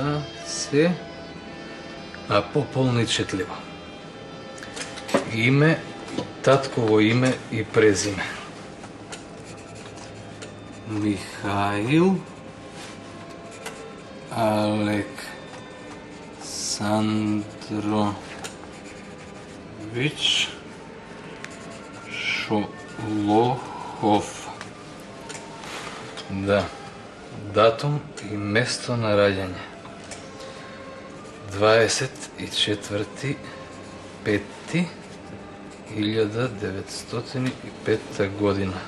да се пополни четливо. Име, татково име и презиме. Михаил Александрович Шолохов. Да. Датум и место на раѓање. 24.5.1905 година.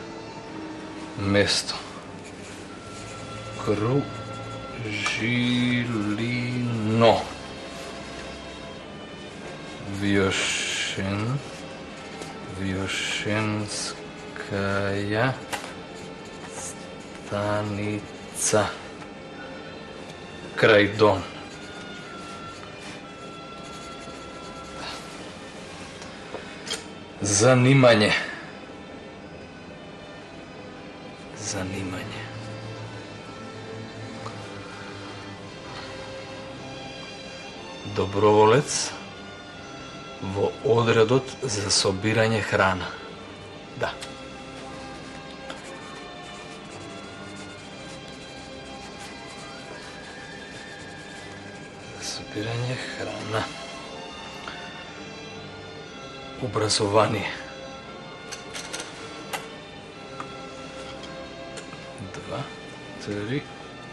Место Кружилино. Виошенская станица. Крај Дон. Занимање. Доброволец во одредот за собирање храна. Да. Собирање храна. Образование. 2, 3,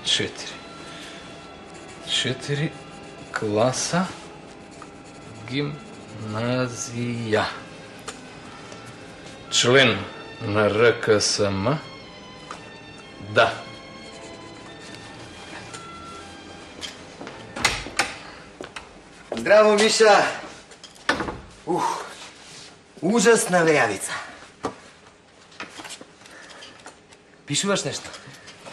4. 4 класа гимназија. Член на РКСМ. Да. Здраво, Миша! Ужасна вејавица. Пишуваш нешто?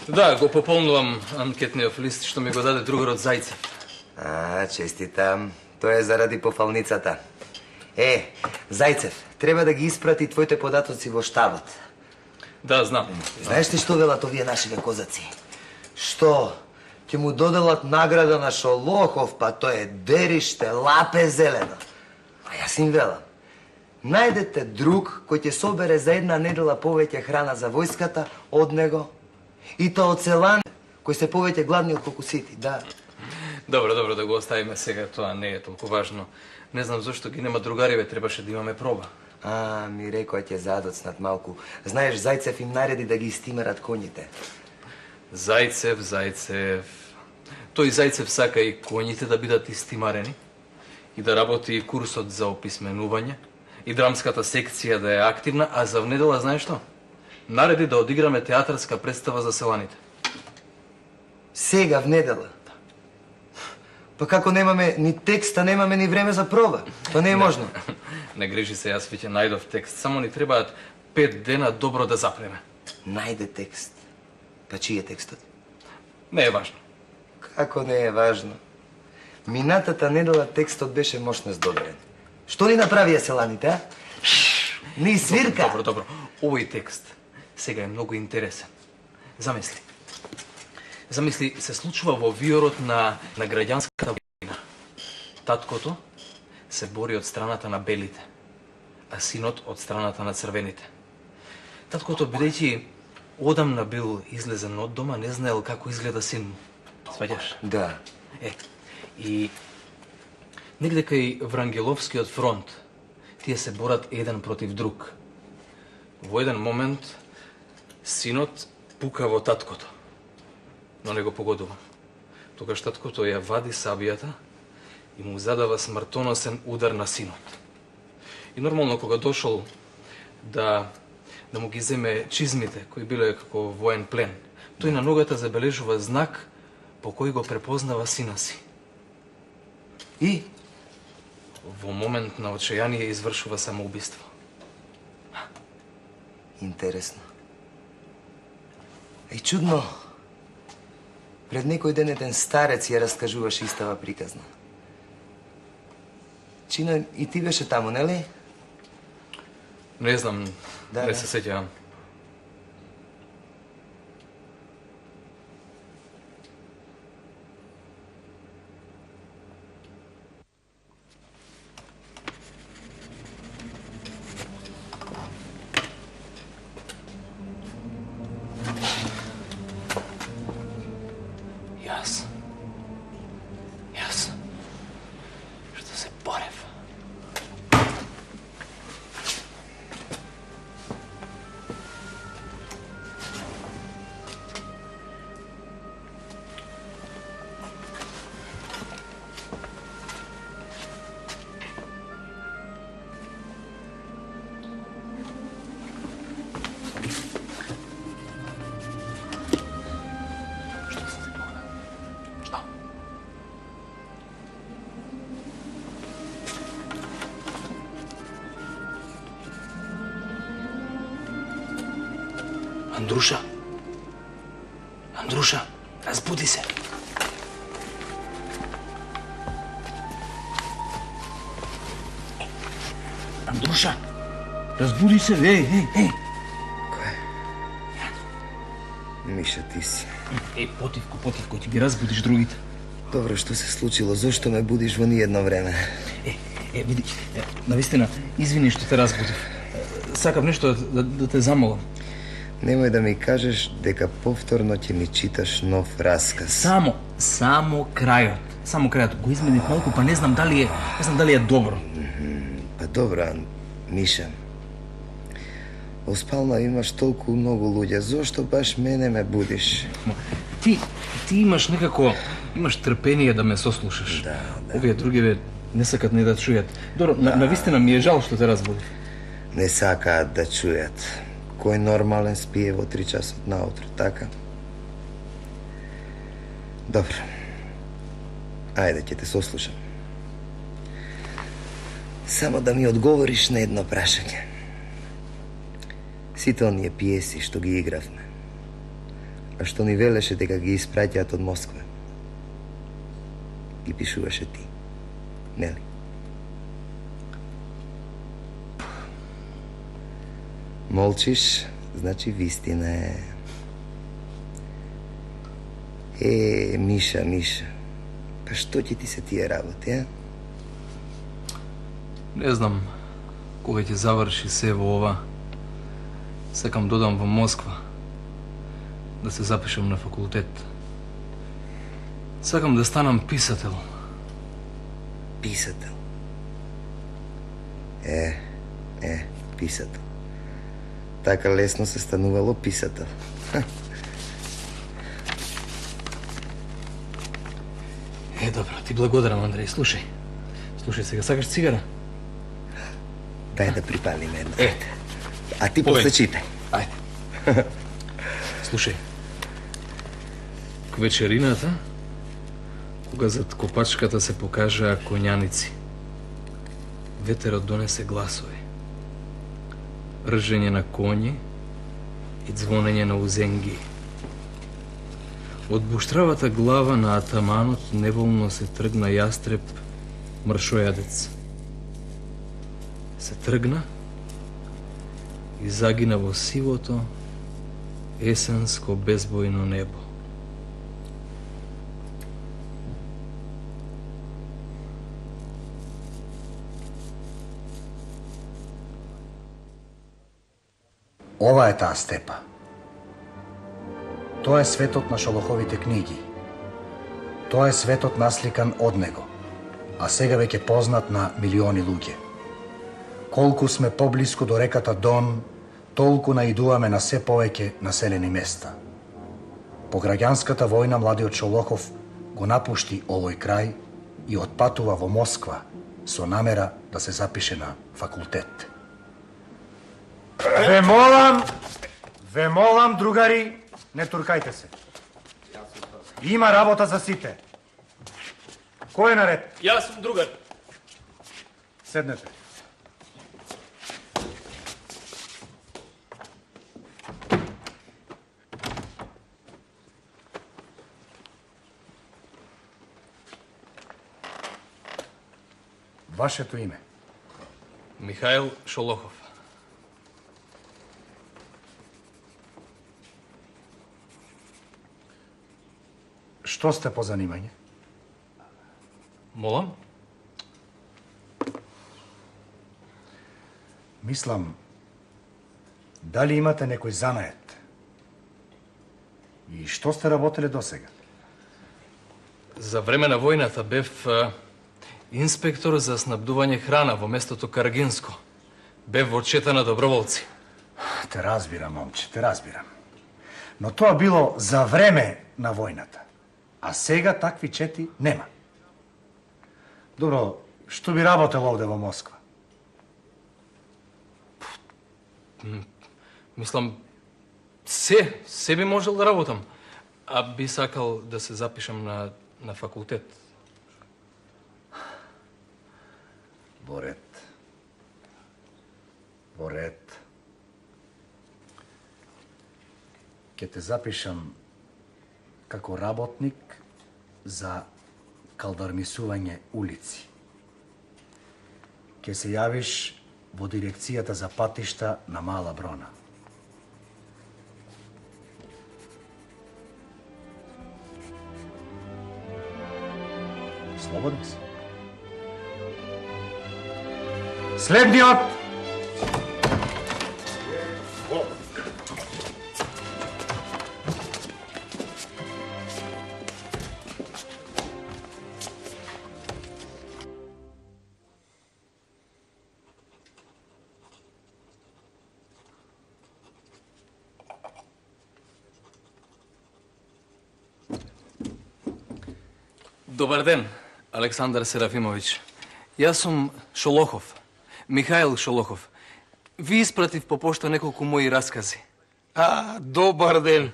Да, го пополнувам анкетниот лист што ми го даде другарот Зајцев. Честитам. Тоа е заради пофалницата. Зајцев, треба да ги испрати твоите податоци во штабот. Да, знам. Знаеш ли што велат овие нашиве козаци? Што? Ќе му доделат награда на Шолохов, па тоа е дериште, лапе зелено. А јас им велам. Најдете друг кој ќе собере за една недела повеќе храна за војската од него и тоа од селан кој се повеќе гладни од кокусити, да. Добро, да го оставиме сега, тоа не е толку важно. Не знам зошто ги нема другариве, требаше да имаме проба. Ми рекоа ќе задоцнат малку. Знаеш, Зајцев им нареди да ги истимерат коњите. Зајцев. Тој Зајцев сака и коњите да бидат истимарени и да работи и курсот за описменување и драмската секција да е активна, а за внедела знаеш што? Нареди да одиграме театарска представа за селаните. Сега внедела? Па како немаме ни текста, немаме ни време за проба. Тоа не е можно. Не грижи се, јас веќе најдов текст. Само ни требаат 5 дена добро да запреме. Најде текст. Па чиј е текстот? Не е важно. Како не е важно? Минатата недела текстот беше мощно здодерен. Што ни направија селаните, а? Ни свирка. Добро. Овој текст сега е многу интересен. Замисли, се случува во виорот на граѓанската војна. Таткото се бори од страната на белите, а синот од страната на црвените. Таткото, бидејќи одамна бил излезен од дома, не знаел како изгледа син му. Сваѓаш? Да. И негде кај Врангеловскиот фронт, тие се борат еден против друг. Во еден момент, синот пука во таткото, но не го погодува. Тогаш таткото ја вади сабијата и му задава смртоносен удар на синот. И нормално, кога дошол да му ги земе чизмите, кои биле како воен плен, тој на ногата забележува знак по кој го препознава сина си. И? Во момент на очајание извршува самоубиство. Интересно. Чудно. Пред некој ден еден старец ја раскажуваше истава приказна. Чина, и ти беше таму, нели? Не знам, не се сеќавам. Андруша? Андруша, разбуди се. Андруша, разбуди се, ей. Миша, ти си. Потивко, ти ги разбудиш другите. Добро, што се случило? Зошто ме будиш во ниедно време? Види, навистина, извини што те разбудив. Сакав нешто да те замолам. Немој да ми кажеш дека повторно ќе ми читаш нов расказ. Само крајот. Го изменив малку, па не знам дали е добро. Па добро, Миша. Во спална имаш толку многу луѓе, зошто баш мене ме будиш? Ти имаш трпение да ме сослушаш. Да. Овие другиве не сакат ни да чујат. Добро, навистина ми е жал што те разбудив. Не сакаат да чујат. Кој нормален спие во 3 часот наутро, така? Добро. Ајде, ќе те сослушам. Само да ми одговориш на едно прашање. Сите оние пиеси што ги игравме, а што ни велеше дека ги испраќаат од Москва, ги пишуваше ти, нели? Молчиш, значи вистина е. Миша, па што ќе ти се тие работи, а? Не знам кога ќе заврши се во ова. Сакам додам во Москва да се запишам на факултет. Сакам да станам писател. Писател? Писател. Така лесно се станувало писател. Добро, ти благодарам, Андреј. Слушај сега, сакаш цигара? Дај да припалиме едно. А ти после читай. Ајде. Слушај, к вечерината, кога зад копачката се покажаа коњаници, ветерот донесе гласови. Ржење на коњи и звонење на узенги. Од буштравата глава на атаманот неволно се тргна јастреб мршојадец. Се тргна и загина во сивото есенско безбојно небо. Ова е таа степа. Тоа е светот на Шолоховите книги. Тоа е светот насликан од него, а сега веќе познат на милиони луѓе. Колку сме поблиску до реката Дон, толку наидуваме на се повеќе населени места. По граѓанската војна младиот Шолохов го напушти овој крај и отпатува во Москва со намера да се запише на факултет. Ве молам, другари, не туркајте се. Има работа за сите. Кој е наред? Јас сум другар. Седнете. Вашето име? Михаил Шолохов. Што сте по занимање? Молам? Мислам, дали имате некој занает? И што сте работеле досега? За време на војната бев инспектор за снабдување храна во местото Каргинско. Бев во чета на доброволци. Те разбирам, момче, те разбирам. Но тоа било за време на војната. А сега такви чети нема. Добро, што би работел овде во Москва? Мислам, се би можел да работам. А би сакал да се запишам на факултет. Во ред. ќе те запишам како работник за калдармисување улици. Ќе се јавиш во дирекцијата за патишта на Мала Брона. Слободен си. Следниот! Добар ден, Александар Серафимович. Јас сум Шолохов, Михаил Шолохов. Ви испратив по пошта неколку мои раскази. Добар ден.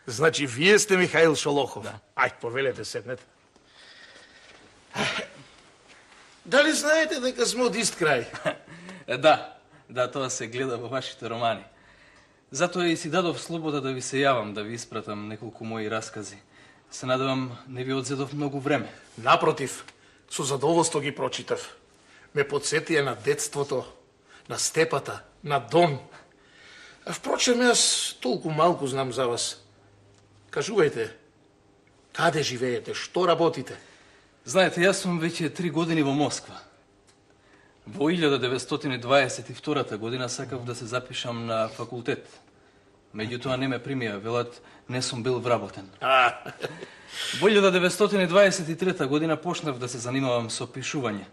Значи, вие сте Михаил Шолохов. Да. Ајде, повелете, седнете. Дали знаете дека сме од ист крај? Да, тоа се гледа во вашите романи. Затоа и си дадов слобода да ви се јавам, да ви испратам неколку мои раскази. Се надевам, не ви одзедов многу време. Напротив, со задоволство ги прочитав. Ме подсетија на детството, на степата, на Дон. А впрочем, јас толку малку знам за вас. Кажувајте, каде живеете, што работите? Знаете, јас сум веќе 3 години во Москва. Во 1922 година сакав да се запишам на факултет. Меѓутоа не ме примија, велат не сум бил вработен. Во 1923 година почнав да се занимавам со пишување.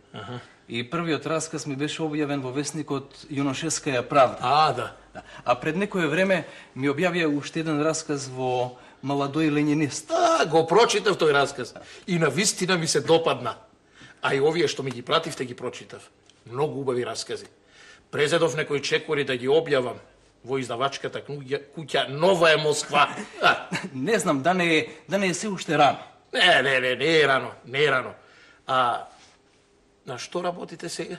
И првиот расказ ми беше објавен во весникот Јуношескаја правда. Да. А пред некое време ми објавија уште еден расказ во Маладој ленинист. Го прочитав тој расказ. И на вистина ми се допадна. А и овие што ми ги пративте ги прочитав. Многу убави раскази. Презедов некои чекори да ги објавам во издавачката куќа Нова е Москва. Не знам, да не е се уште рано. Не е рано. А на што работите сега?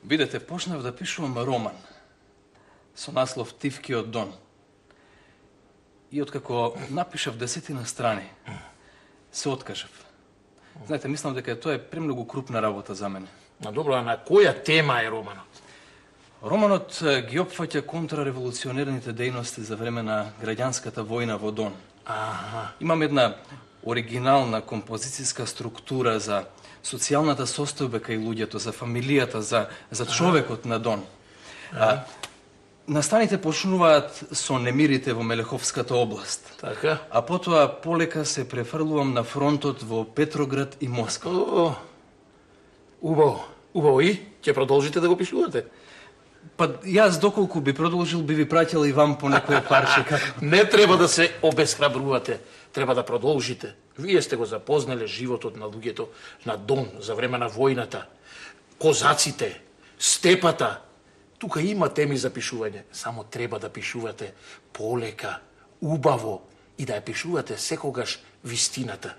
Видете, почнав да пишувам роман со наслов Тивкиот Дон. И откако напишав 10 страни, се откажав. Знаете, мислам дека тоа е премногу крупна работа за мене. Добро, а на која тема е романот? Романот ги опфаќа контрареволуционерните дејности за време на граѓанската војна во Дон. Имам една оригинална композицијска структура за социјалната состојба кај луѓето, за фамилијата, за човекот на Дон. Настаните почнуваат со немирите во Мелеховската област. Така? А потоа полека се префрлувам на фронтот во Петроград и Москва. Убаво и? Ќе продолжите да го пишувате? Па јас доколку би продолжил, би ви праќал и вам по некое парче како. Не треба да се обесхрабрувате. Треба да продолжите. Вие сте го запознале животот на луѓето на Дон за време на војната. Козаците, степата. Тука има теми за пишување. Само треба да пишувате полека, убаво и да ја пишувате секогаш вистината.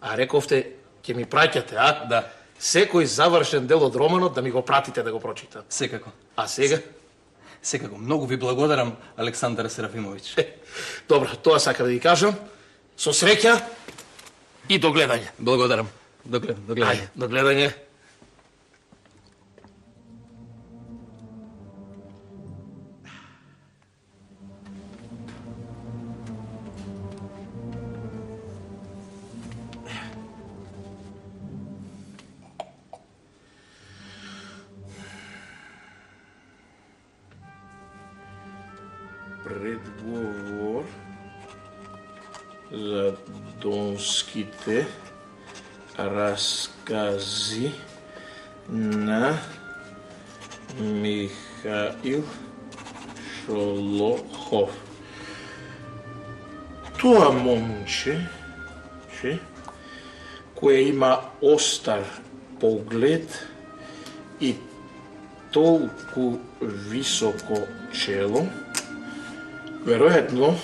А рековте, ќе ми праќате, а? Да. Секој завршен дел од романот да ми го пратите да го прочитам. Секако. А сега? Секако. Многу ви благодарам, Александар Серафимович. Добро, тоа сакам да ви кажам. Со среќа и до гледање. Благодарам. До гледање. Ајде, до гледање. Предговор за донските раскази на Михаил Шолохов. Тоа момче, кое има остар поглед и толку високо чело, веројатно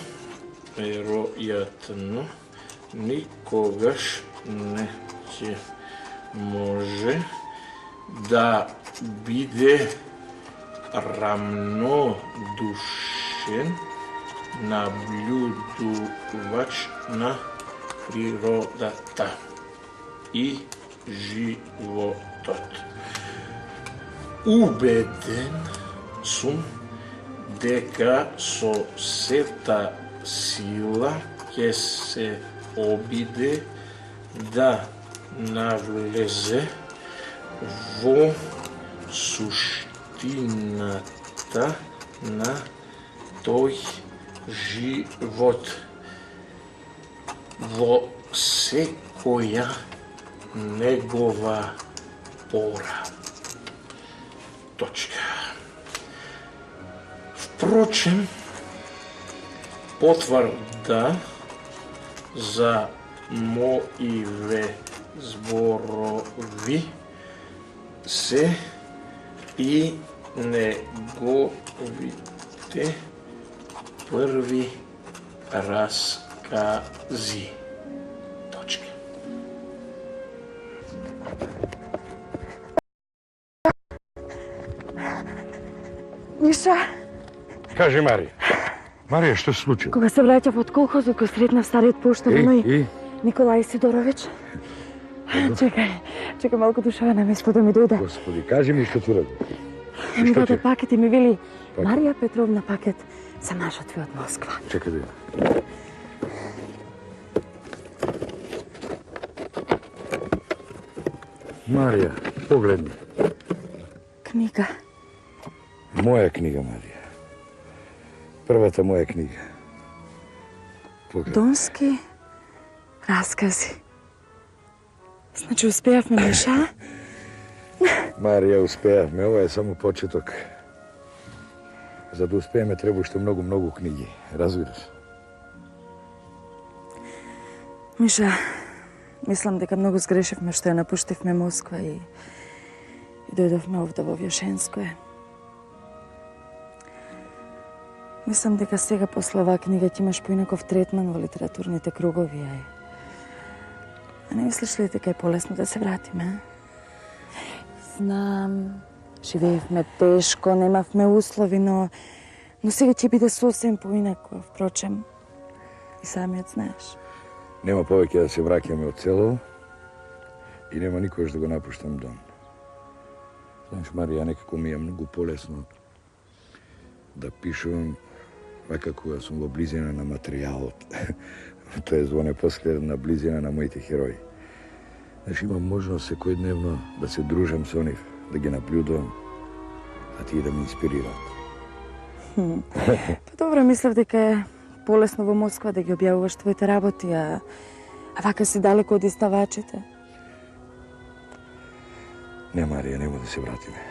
никогаш не ќе може да биде рамнодушен наблюдувач на природата и животот. Убеден сум дека со сета сила ќе се обиде да навлезе во суштината на тој живот, во секоја негова пора. Точка. Впрочем, потврда за моиве зборови се и неговите први раскази. Точка. Миша, Кажи, Марија. Марија, што се случило? кога се враќав од колхозот, го сретнав стариот поштарно и Николај Сидорович. Чекај малку душава на место да ми дојде. Господи, кажи ми што ти ради. Ми Што даде ти? пакет и ми вели Пакет? Марија Петровна пакет за мажот ви од Москва. Чекај да. Марија, погледни. Книга. Моја книга, Марија. Првата моја книга. Погледни. Донски раскази. Значи успеавме, Миша? Марија, успеавме. Ова е само почеток. За да успееме треба уште многу книги. Разбираш? Миша, мислам дека многу сгрешивме што ја напуштивме Москва и дојдовме овде во Вјошенское. Мислам дека сега после оваа книга ќе имаш поинаков третман во литературните кругови, а не мислиш ли дека е полесно да се вратиме? Знам, живеевме тешко, немавме услови, но сега ќе биде сосем поинако, впрочем, и самиот знаеш. Нема повеќе да се враќаме од село и нема никош да го напуштам Дон. Знаеш, Марија, некако ми е многу полесно да пишувам вака кога сум во близина на материјалот. Тоа е во непосредна близина на моите херои. Знаеш, имам можност секојдневно да се дружам со нив, да ги наблюдувам, а тие да ме инспирираат. Па добро, мислев дека е полесно во Москва да ги објавуваш твоите работи, а вака си далеко од издавачите. Не, Марија, нема да се вратиме.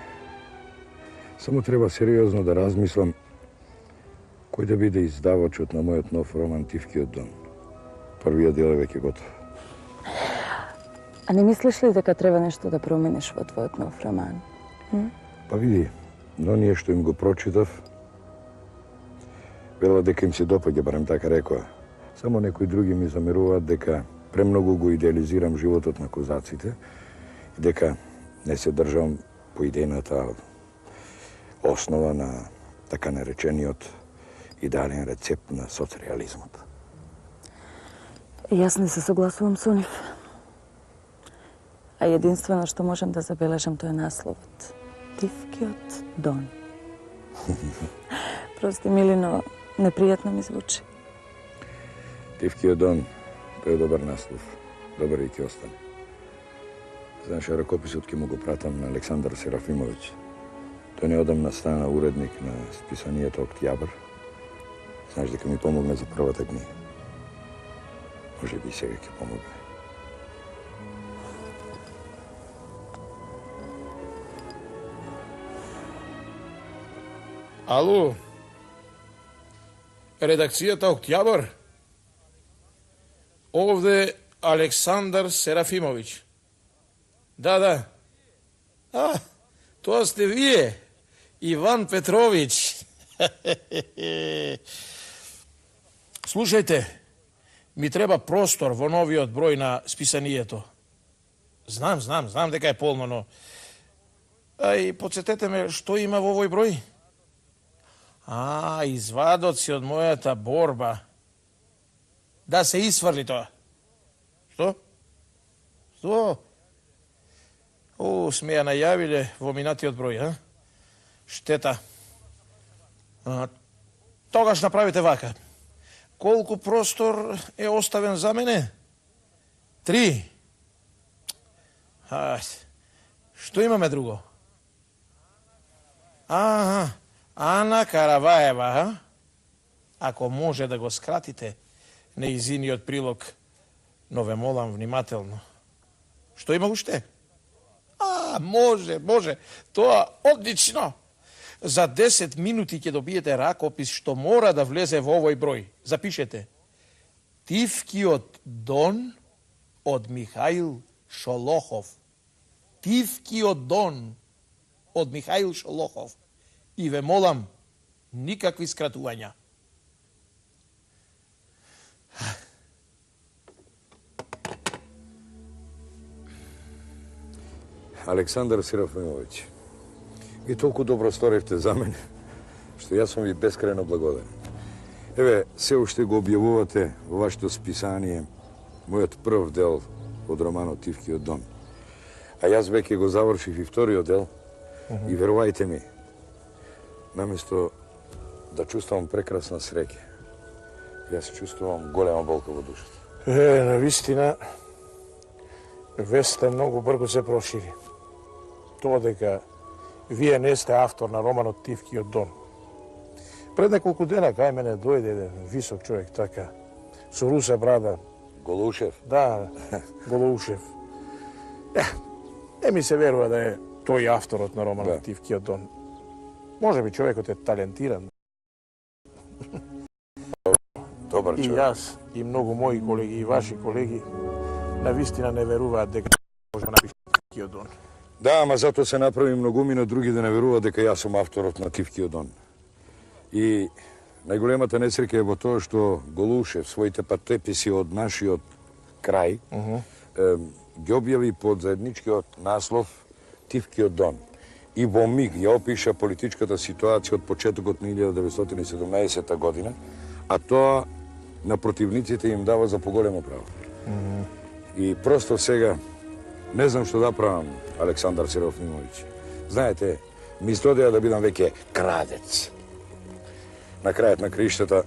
Само треба сериозно да размислам кој да биде издавачот на мојот нов роман Тивкиот дом. Првиот дел е веќе готов. А не мислиш ли дека треба нешто да промениш во твојот нов роман? Па види, но ние што им го прочитав, вела дека им се допаѓа, барем така рекоа. Само некои други ми замеруваат дека премногу го идеализирам животот на козаците и дека не се држам по идејната основа на така наречениот идеален рецепт на соцреализмот. Јас не се согласувам со нив. А единствено што можам да забележам тоа е насловот. Тивкиот дон. Прости, мили, но непријатно ми звучи. Тивкиот дон, тој е добар наслов. Добар и ќе остане. Знаеш, ракописот ќе му го пратам на Александар Серафимовиќ. Тој неодамна стана уредник на списанието Октјабр. Знаеш дека ми помогна за првата книга. Може би и сега ќе помогне. Ало? Редакцијата Октјабр? Овде Александар Серафимовиќ. Да. Тоа сте вие, Иван Петровиќ. Слушајте, ми треба простор во новиот број на списанието. Знам дека е полно, но... Ај, подсетете ме, што има во овој број? Извадоци од мојата борба. Да се исфрли тоа. Што? Што? Сме ја најавиле во минатиот број, а? Штета. Тогаш направите вака. Колку простор е оставен за мене? 3. Што имаме друго? Ана Караваева, а? Ако може да го скратите неизиниот прилог, но ве молам внимателно. Што има уште? Може. Тоа одлично. За 10 минути ќе добиете ракопис што мора да влезе во овој број. Запишете. Тивкиот Дон од Михаил Шолохов. Тивкиот Дон од Михаил Шолохов. И ве молам, никакви скратувања. Александар Серафимович, ви толку добро сторивте за мене, што јас сум ви бескрајно благодарен. Еве, се уште го објавувате во вашето списание мојот прв дел од романот Тивкиот Дон. А јас веќе го завршив и вториот дел и верувајте ми, наместо да чувствувам прекрасна среќа, јас чувствувам голема болка во душата. Навистина, веста многу брзо се прошири. Тоа дека вие не сте автор на романот Тивкиот Дон. Пред неколку дена кај мене дојде еден висок човек така, со руса брада. Голушев? Да, Голушев. Не ми се верува да е тој авторот на романот Тивкиот Дон. Може би човекот е талентиран. Добар И човек. јас, и многу мои колеги, и ваши колеги, навистина не веруваат дека може да напише Тивкиот Дон. Да, ама затоа се направи многумина други да не веруваат дека јас сум авторот на Тивкиот Дон. И најголемата несреќа е во тоа што Голушев своите патеписи од нашиот крај ги објави под заедничкиот наслов Тивкиот Дон. И во миг ја опиша политичката ситуација од почетокот на 1917 година, а тоа на противниците им дава за поголемо право. И просто сега не знам што да правам, Александар Серафимович. Знаете, ми издодеа да бидам веќе крадец. На крајот на криштата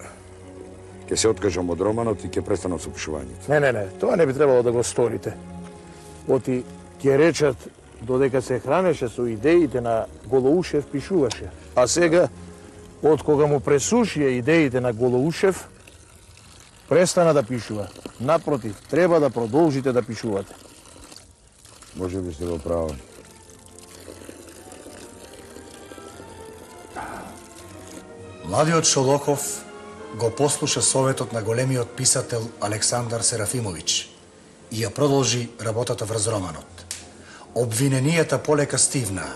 ќе се откажам од романот и ќе престанам со пишувањето. Не, тоа не би требало да го сторите. Оти ќе речат додека се хранеше со идеите на Голоушев пишуваше. А сега, од кога му пресушија идеите на Голоушев, престана да пишува. Напротив, треба да продолжите да пишувате. Може би сте го право. Младиот Шолохов го послуша советот на големиот писател Александар Серафимович и ја продолжи работата врз романот. Обвиненијата полека стивнаа,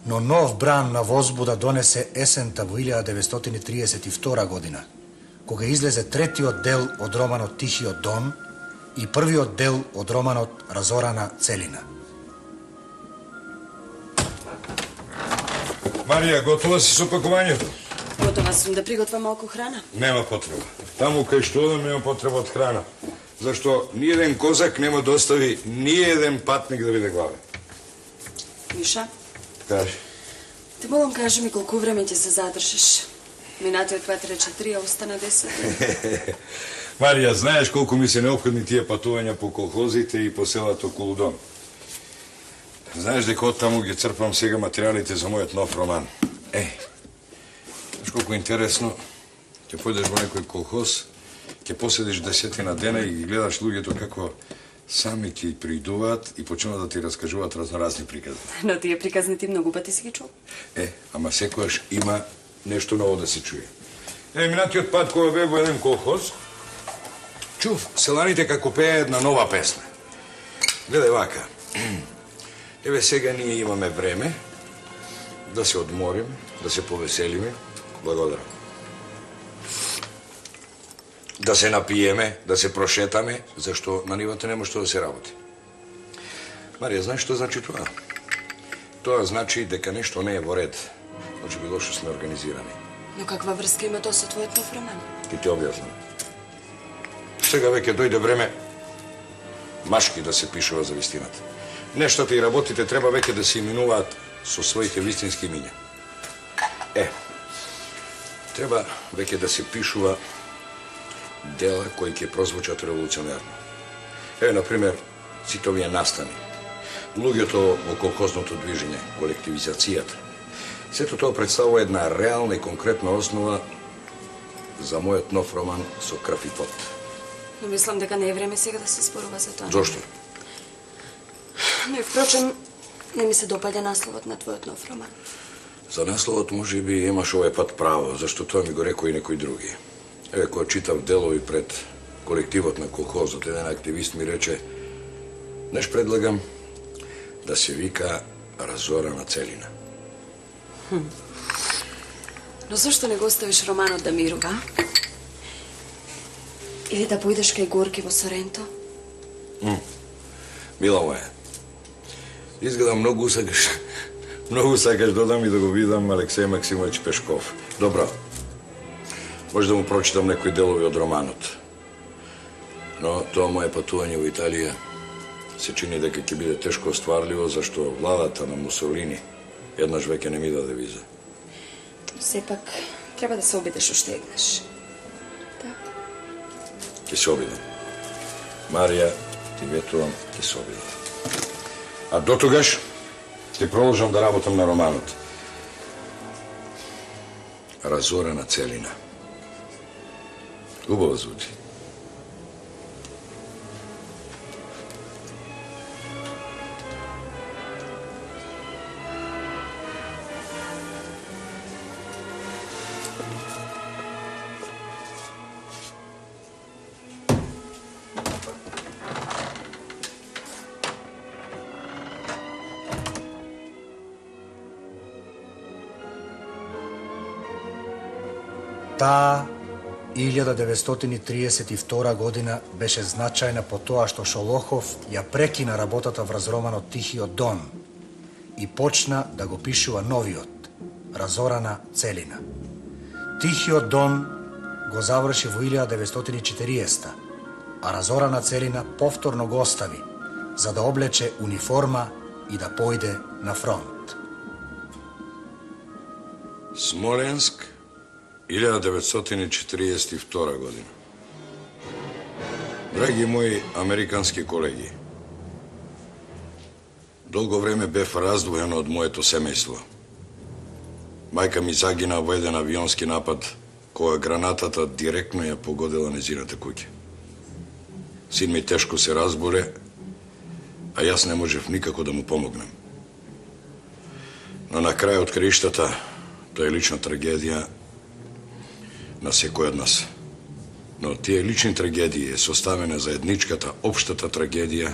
но нов бран на возбуда донесе есента во 1932 година, кога излезе третиот дел од романот Тихиот Дон и првиот дел од романот Разорана целина. Марија, готова си со пакувањето? Готова сум да приготвам малку храна. Нема потреба. Таму кај што одам нема потреба од храна. Зашто ниеден козак нема да остави ниеден патник да биде главен. Миша, Кажи. те молам кажи ми колку време ќе се задржиш. Минатиот пат рече 3, а остана 10. Марија, знаеш колку ми се неопходни тие патувања по колхозите и по селото околу Дон. Знаеш дека од таму ги црпам сега материјалите за мојот нов роман. Знаеш колку интересно, ќе појдеш во некој колхоз, ќе поседиш 10 дена и ги гледаш луѓето како сами ти приидуваат и почнуваат да ти раскажуваат разноразни приказни. Но тие приказни ти многу пати си ги чул. Ама секојаш има нешто ново да се чуе. Минатиот пат кога бев во еден колхоз, чув селаните како пее една нова песна. Гледај вака. Еве сега ние имаме време да се одмориме, да се повеселиме. Благодарам. Да се напиеме, да се прошетаме, зашто на нивата нема што да се работи. Марија, знаеш што значи тоа? Тоа значи дека нешто не е во ред. Може би лошо сме организирани. Но каква врска има тоа со твојот нов роман? Ке ти објаснам. Сега веќе дојде време машки да се пишува за вистината. Нештата и работите треба веќе да се именуваат со своите вистински имиња. Треба веќе да се пишува дела кои ќе прозвучат револуционерно. Например, сите овие настани, луѓето во колхозното движење, колективизацијата. Сето тоа представува една реална и конкретна основа за мојот нов роман со крв и пот. Но мислам дека не е време сега да се спорува за тоа. Зошто? Но и впрочем, не ми се допаѓа насловот на твојот нов роман. За насловот може би имаш овој пат право, зашто тоа ми го рекоа и некои други. Кога читав делови пред колективот на колхозот, еден активист ми рече: "Неш предлагам да се вика Разорана целина." Но зашто не го оставиш романот да мирува? Или да поидеш кај Горки во Соренто? Мила моја, изгледа многу сакаш додам и да го видам Алексеј Максимович Пешков. Добро, може да му прочитам некои делови од романот. Но тоа мое патување во Италија се чини дека ќе биде тешко остварливо, зашто владата на Мусолини еднаш веќе не ми даде виза. Сепак, треба да се обидеш уште еднаш. Ќе се обидам. Марија, ти ветувам, ќе се обидам. А до тогаш ќе продолжам да работам на романот. Разорена целина. Убаво звучи. Таа 1932 година беше значајна по тоа што Шолохов ја прекина работата врз романот Тихиот Дон и почна да го пишува новиот, Разорана целина. Тихиот Дон го заврши во 1940, а Разорана целина повторно го остави, за да облече униформа и да појде на фронт. Смоленск, 1942 година. Драги мои американски колеги, долго време бев раздвоен од моето семејство. Мајка ми загина во еден авионски напад, кога гранатата директно ја погодила нејзината куќа. Син ми тешко се разболе, а јас не можев никако да му помогнем. Но на крај од краиштата, тоа е лична трагедија на секој од нас. Но тие лични трагедии е составена за едничката, општата трагедија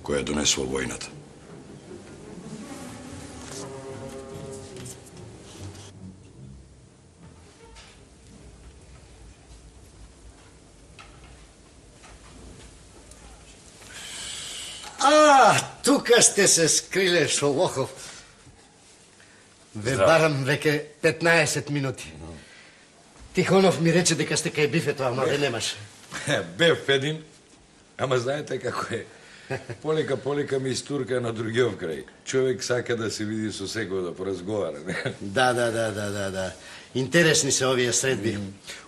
која донесува војната. Тука сте се скриле, Шолохов. Ве барам веќе 15 минути. Тихонов ми рече дека сте кај бифето, ама ве немаш. Бев един, ама знаете како е. Полека ми истурка на другиот крај. Човек сака да се види со секој да поразговара. Да. Интересни се овие средби.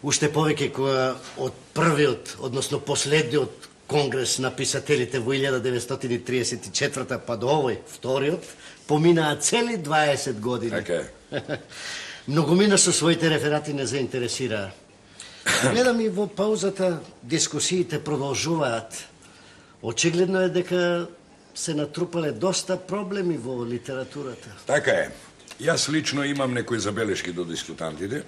Уште повеќе кога од првиот, односно последниот конгрес на писателите во 1934 па до овој, вториот, поминаа цели 20 години. Така е. Многумина со своите реферати не заинтересираа. Гледам и во паузата дискусиите продолжуваат. Очигледно е дека се натрупале доста проблеми во литературата. Така е. Јас лично имам некои забелешки до дискутантите,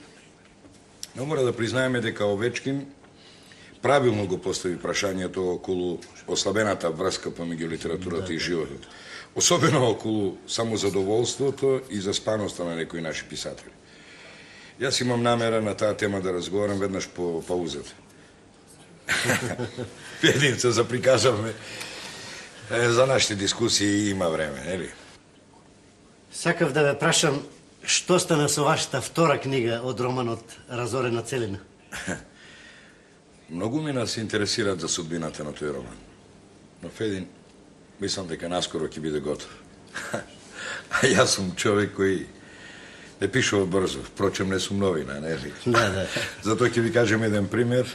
но мора да признаеме дека Овечкин правилно го постави прашањето околу ослабената врска помеѓу литературата и животот. Особено околу самозадоволството и заспаноста на некои наши писатели. Јас имам намера на таа тема да разговарам веднаш по паузата. Един се заприкажавме. За нашите дискусии има време, нели? Сакав да ве прашам, Што стана со вашата втора книга од романот Разорена целина? Многу ми нас интересираат за судбината на тој роман. Но Федин, мислам дека наскоро ќе биде готов. А јас сум човек кој не пишува брзо. Впрочем, не сум новина, нели? Да. Затоа ќе ви кажем еден пример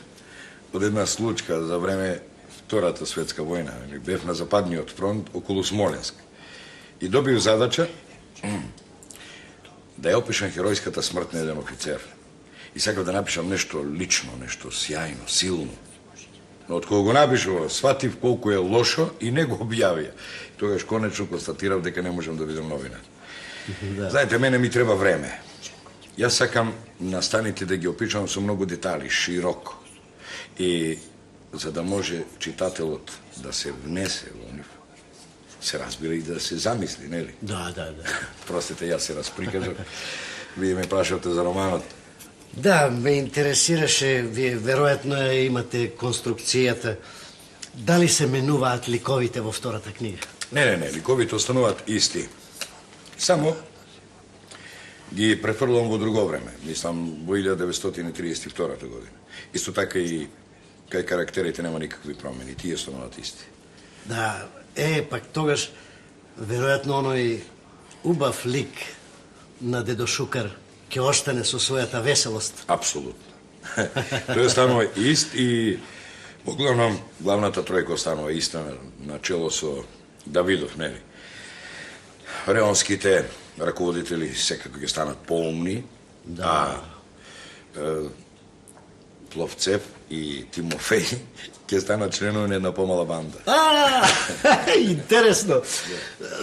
од една случка за време Втората светска војна. Бев на Западниот фронт околу Смоленск. И добив задача да ја опишам херојската смрт на еден офицер. И сакав да напишам нешто лично, нешто сјајно, силно. Но од кога го напишав, сватив колку е лошо и не го објавија. Тогаш конечно констатирав дека не можам да бидам новинар. Да. Знаете, мене ми треба време. Јас сакам настаните да ги опишам со многу детали, широко. И за да може читателот да се внесе во нив, се разбира и да се замисли, нели? Да. Простите, јас се расприкажав. Вие ме прашавте за романот. Да, ме интересираше, вие веројатно ја имате конструкцијата. Дали се менуваат ликовите во втората книга? Не, ликовите остануваат исти. Само ги префрлам во друго време. Мислам, во 1932 година. Исто така и кај карактерите нема никакви промени. Тие остануваат исти. Да, пак тогаш, веројатно оној убав лик на дедо Шукар ќе остане со својата веселост. Апсолутно. Тој останува ист и поглавном главната тројка останува иста на чело со Давидов, нели? Реонските раководители секако ќе станат поумни, Да. Пловцев и Тимофеј ќе станат членови на една помала банда. Интересно.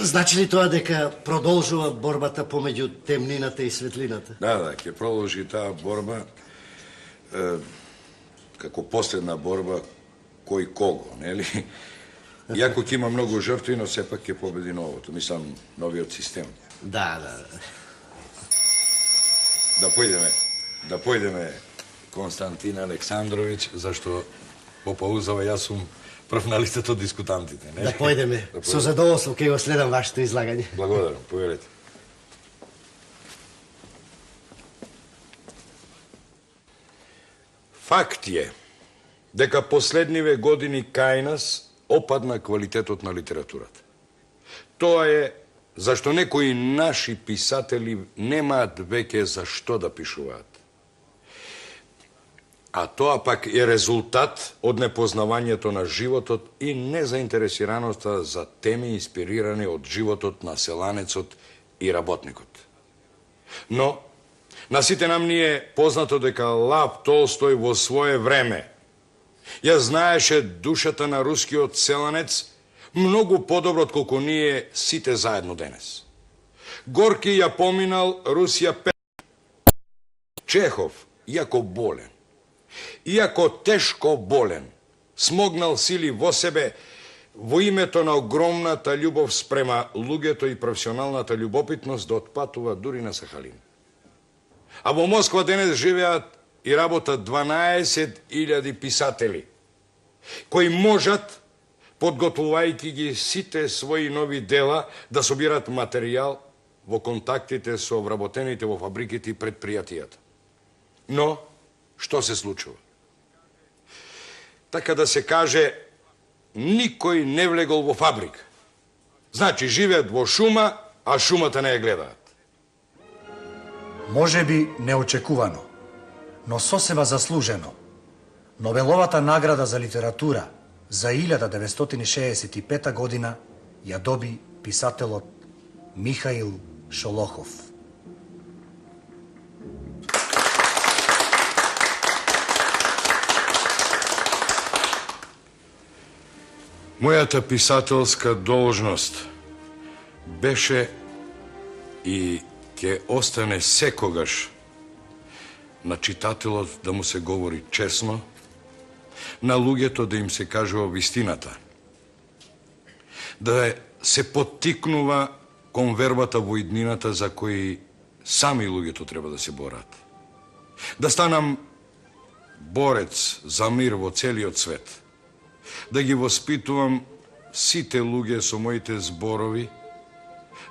Значи ли тоа дека продолжува борбата помеѓу темнината и светлината? Да, ќе продолжи таа борба како последна борба кој кого, нели? Иако ќе има многу жртви, но сепак ќе победи новото, мислам, новиот систем. Да. Да појдеме Константин Александрович, зашто по паузава јас сум прв на листата од дискутантите, не? Да појдеме. Со задоволство ќе го следам вашето излагање. Благодарам, повелете. Факт е дека последниве години кај нас опадна квалитетот на литературата. Тоа е зашто некои наши писатели немаат веќе за што да пишуваат. А тоа пак е резултат од непознавањето на животот и незаинтересираноста за теми инспирирани од животот на селанецот и работникот. Но, на сите нам ни е познато дека Лав Толстој во свое време ја знаеше душата на рускиот селанец многу подобро отколку ние сите заедно денес. Горки ја поминал Русија Чехов, иако болен, иако тешко болен, смогнал сили во себе во името на огромната љубов спрема луѓето и професионалната љубопитност да отпатува дури на Сахалин. А во Москва денес живеат и работат 12.000 писатели, кои можат, подготвувајќи ги сите своји нови дела, да собират материјал во контактите со вработените во фабриките и предпријатијата. Но, што се случува? Така да се каже, никој не влегол во фабрика. Значи, живеат во шума, а шумата не ја гледаат. Може би неочекувано, но сосема заслужено. Нобеловата награда за литература за 1965 година ја доби писателот Михаил Шолохов. Мојата писателска должност беше и ќе остане секогаш на читателот да му се говори честно, на луѓето да им се кажува вистината, да се поттикнува кон вербата во иднината за кои сами луѓето треба да се борат. Да станам борец за мир во целиот свет, да ги воспитувам сите луѓе со моите зборови,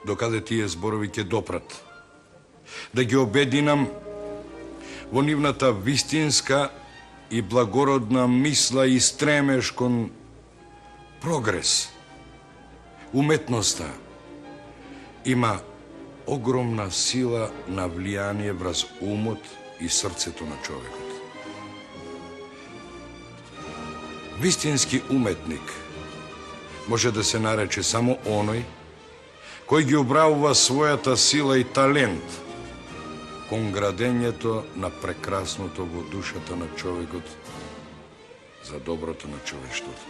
докаде тие зборови ќе допрат. да ги обединам во нивната вистинска и благородна мисла и стремеж кон прогрес. Уметноста има огромна сила на влијание врз умот и срцето на човекот. Вистински уметник може да се нарече само оној кој ги убравува својата сила и талент кон градењето на прекрасното во душата на човекот за доброто на човештвото.